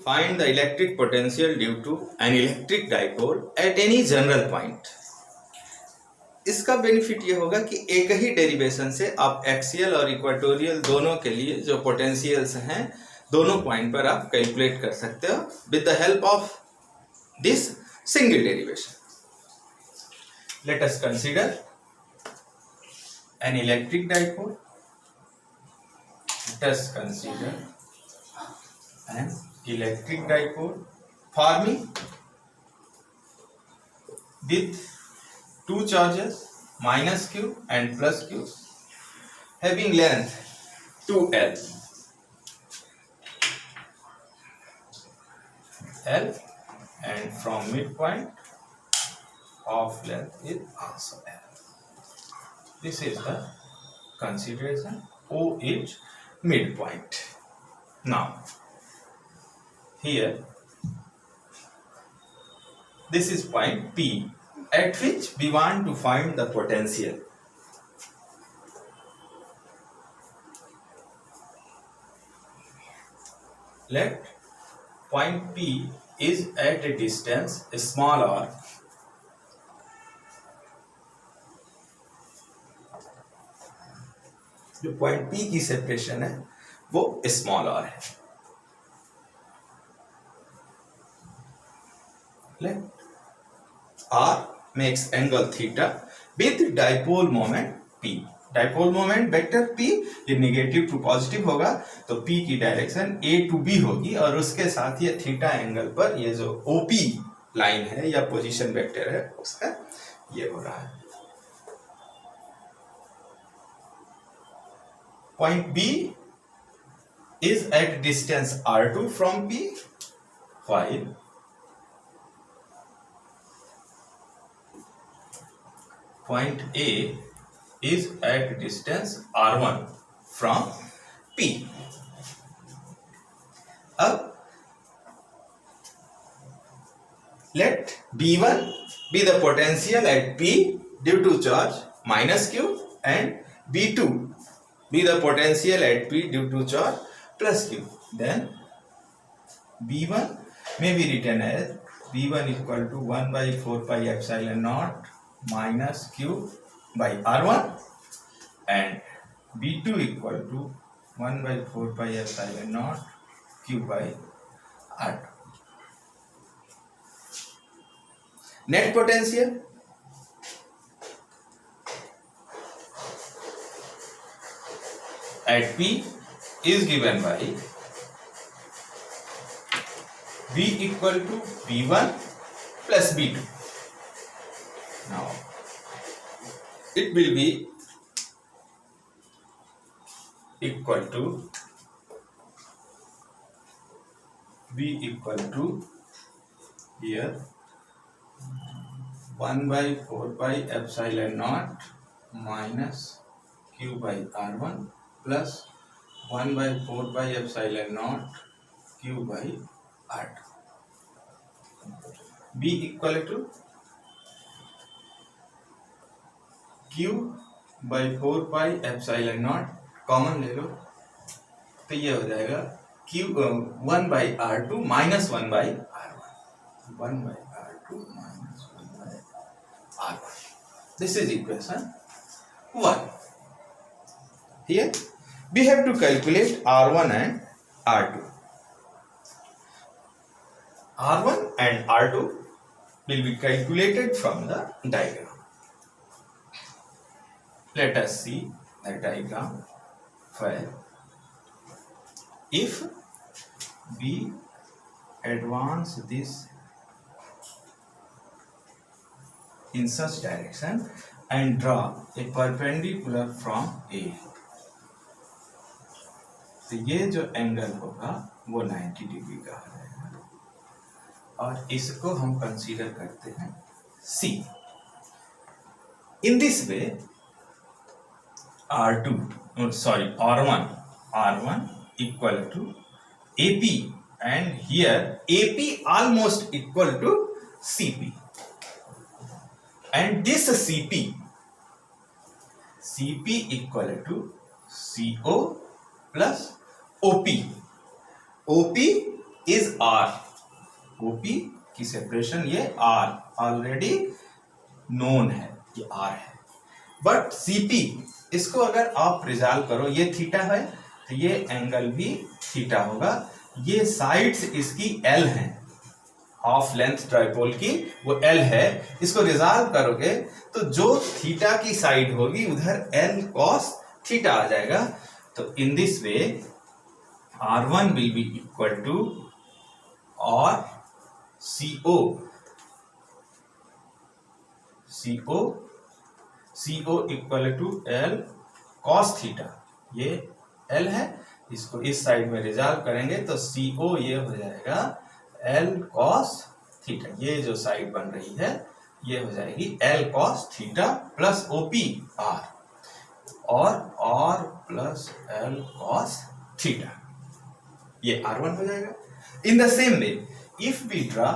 Find the electric potential due to an electric dipole at any general point. इसका benefit ये होगा कि एक ही डेरिवेशन से आप एक्सियल और इक्वेटोरियल दोनों के लिए जो पोटेंशियल्स हैं दोनों पॉइंट पर आप कैलकुलेट कर सकते हो with the help of this single derivation. Let us consider an electric dipole. Let us consider an electric dipole forming with two charges minus q and plus q having length 2l. L and from midpoint of length is also L. This is the consideration. O is midpoint. Now, here, this is point P at which we want to find the potential. Let point P is at a distance small r. जो point P की separation है वो small r है. R makes angle theta with dipole moment P. Dipole moment vector P ये negative to positive होगा तो P की direction A to B होगी और उसके साथ ये थीटा एंगल पर ये जो OP लाइन है या पोजीशन वेक्टर है उसका ये हो रहा है. Point B is at distance r2 from P, while point A is at distance r1 from P. अब let B1 be the potential at P due to charge minus Q and B2 be the potential at P due to charge plus Q. Then B1 may be written as B1 equal to 1 by 4 pi epsilon naught minus Q by R1 and B2 equal to 1 by 4 pi epsilon naught Q by R2. Net potential at P is given by V equal to V1 plus V2. Now it will be equal to V equal to here 1 by 4 pi epsilon naught minus Q by R1 plus 1 by 4 pi epsilon naught Q by R2. B equal to Q by 4 pi epsilon naught common ले लो तो ये हो जाएगा Q 1 by R2 minus 1 by R1. 1 by R2 minus 1 by R1. This is equation 1. Here we have to calculate R1 and R2. R1 and R2 will be calculated from the diagram. Let us see the diagram where if we advance this in such direction and draw a perpendicular from A, तो ये जो angle होगा वो 90 degree का है और इसको हम कंसीडर करते हैं C. In this way R1 equal to AP and here AP almost equal to CP and this CP equal to CO plus OP. OP is R, OP की सेपरेशन ये आर ऑलरेडी नोन है, ये are है। But CP इसको अगर आप resolve करो, ये थीटा है तो ये एंगल भी थीटा होगा। ये साइड्स इसकी एल हैं, हाफ लेंथ ट्राइपोल की वो एल है। इसको रिजॉल्व करोगे तो जो थीटा की साइड होगी उधर एल कॉस थीटा आ जाएगा। तो in this way R1 will be equal to or CO equal to L cos theta. ये L है, इसको इस साइड में रिजॉल्व करेंगे तो CO ये हो जाएगा L cos थीटा। ये जो साइड बन रही है ये हो जाएगी L cos theta plus OP R और R plus L cos theta, ये R1 हो जाएगा। In the same way if we draw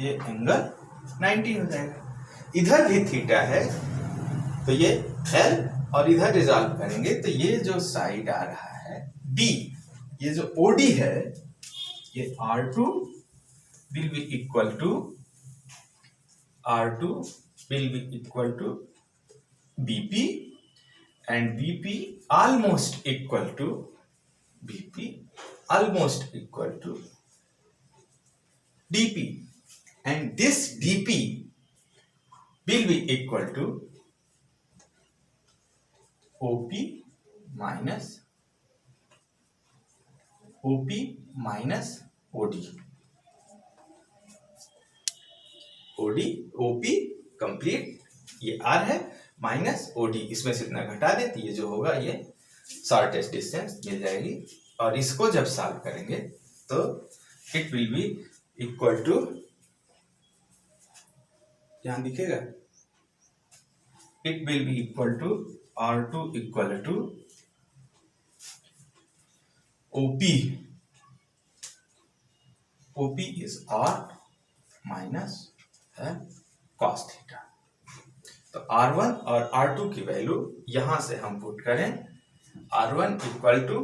ये एंगल 90 हो जाएगा। इधर भी थीटा है तो ये L और इधर रिजॉल्व करेंगे तो ये जो साइड आ रहा है D, ये जो OD है ये R2 will be equal to BP and BP almost equal to DP, and this DP will be equal to OP minus OD। OP complete, ये R है माइनस OD, इसमें से इतना घटा दे तो ये जो होगा ये शॉर्टेस्ट डिस्टेंस मिल जाएगी। और इसको जब सॉल्व करेंगे तो it will be equal to, यहां दिखेगा, it will be equal to R2 equal to OP is R minus cos theta. तो R1 और R2 की वैल्यू यहां से हम पुट करें, R1 equal to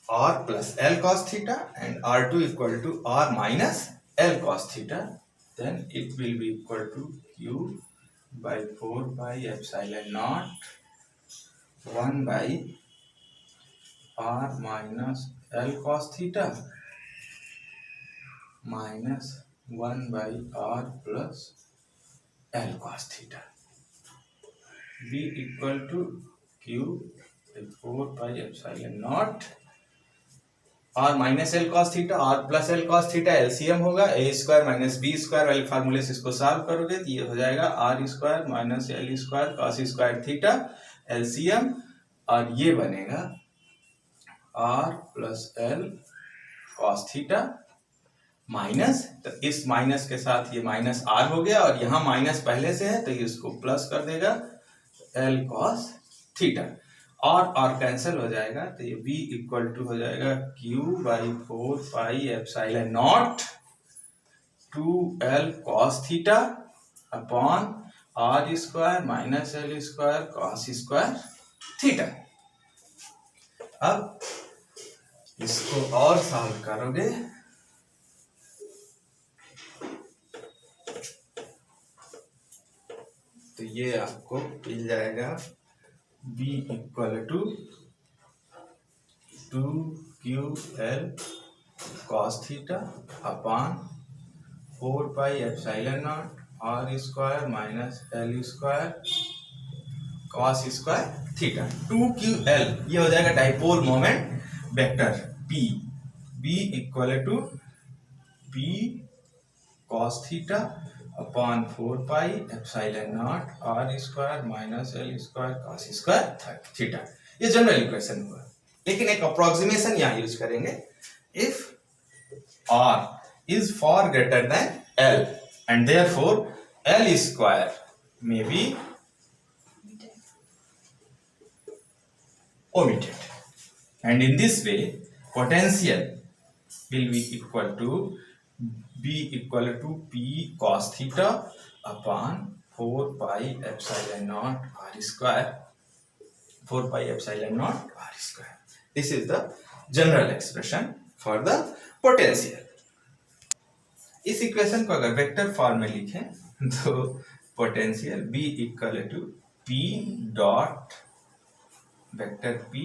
R plus L cos theta and R2 equal to R minus L cos theta, then it will be equal to Q by 4 by epsilon naught 1 by R minus L cos theta minus 1 by R plus L cos theta, B equal to Q by 4 by epsilon naught R minus L cos theta, R plus L cos theta LCM होगा, A square minus B square वाले फार्मूले से इसको solve करोगे तो ये हो जाएगा R square minus L square cos square theta LCM, और ये बनेगा R plus L cos theta minus, तो इस माइनस के साथ ये माइनस R हो गया और यहाँ माइनस पहले से है तो ये इसको प्लस कर देगा L cos थीटा, और कैंसिल हो जाएगा तो ये V इक्वल टू हो जाएगा Q by 4 pi epsilon not 2L cos थीटा upon R square minus L square cos square theta. अब इसको और सॉल्व करोगे तो ये आपको मिल जाएगा B equal to 2QL cos थीटा upon 4 pi epsilon naught R square minus L square cos square theta. 2QL ये हो जाएगा dipole moment vector P, B equal to P cos थीटा upon 4 pi epsilon naught R square minus L square cos square theta. ये general equation हुआ, लेकिन एक approximation यहाँ use करेंगे। If R is far greater than L and therefore L square may be omitted, and in this way potential will be equal to B equal to P cos theta upon 4 pi epsilon naught R square 4 pi epsilon naught r square. This is the general expression for the potential. इस equation को अगर vector form में लिखें तो potential B equal to P dot vector P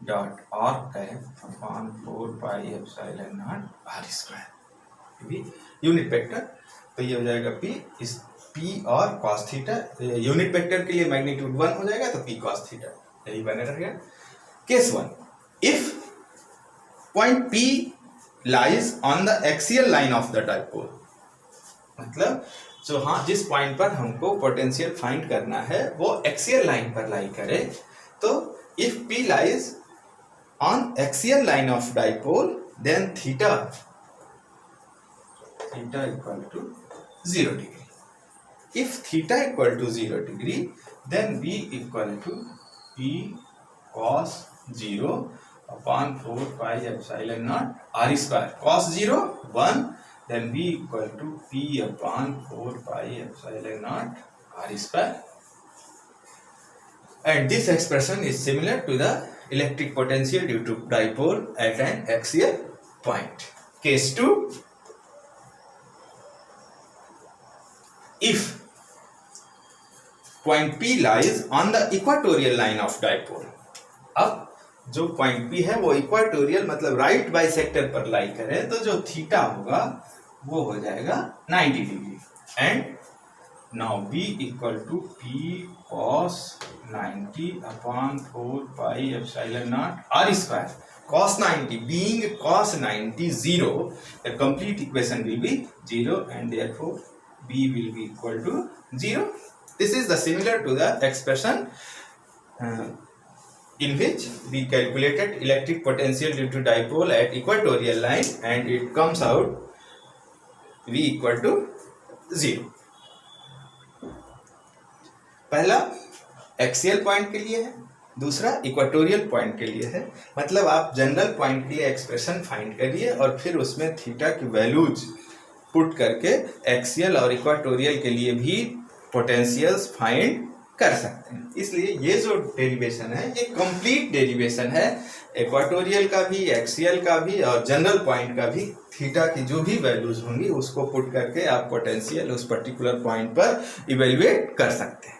dot r cap upon 4 pi epsilon naught r square unit vector. तो ये हो जाएगा P, इस P और cos थीटा, यूनिट वेक्टर के लिए मैग्नीट्यूड 1 हो जाएगा तो P cos थीटा यही बने रहेगा। Case 1, if point P lies on the axial line of the dipole, मतलब जो हाँ जिस पॉइंट पर हमको पोटेंशियल फाइंड करना है वो एक्सियल लाइन पर लाई करे, तो if P lies on axial line of dipole then theta equal to 0 degree. If theta equal to 0 degree then B equal to P cos 0 upon 4 pi epsilon naught r square. Cos 0 1, then B equal to P upon 4 pi epsilon naught r square. And this expression is similar to the electric potential due to dipole at an axial point. Case 2, if point P lies on the equatorial line of dipole. अब जो point P है वो equatorial मतलब right bisector पर लाई करे तो जो theta होगा वो हो जाएगा 90 degree. And now B equal to P cos 90 upon 4 pi epsilon naught r square. cos 90 being cos 90 0, the complete equation will be 0 and therefore B will be equal to 0. This is the similar to the expression in which we calculated electric potential due to dipole at equatorial line and it comes out V equal to 0. पहला axial point के लिए है, दूसरा equatorial point के लिए है। मतलब आप जनरल पॉइंट के लिए एक्सप्रेशन फाइंड करिए और फिर उसमें थीटा की वैल्यूज पुट करके एक्सियल और इक्वाटोरियल के लिए भी पोटेंशियल्स फाइंड कर सकते हैं। इसलिए ये जो डेरिवेशन है ये कंप्लीट डेरिवेशन है, इक्वाटोरियल का भी, एक्सियल का भी और जनरल पॉइंट का भी। थीटा की जो भी वैल्यूज होंगी उसको पुट करके आप पोटेंशियल उस पर्टिकुलर पॉइंट पर इवेल्युएट कर सकते हैं।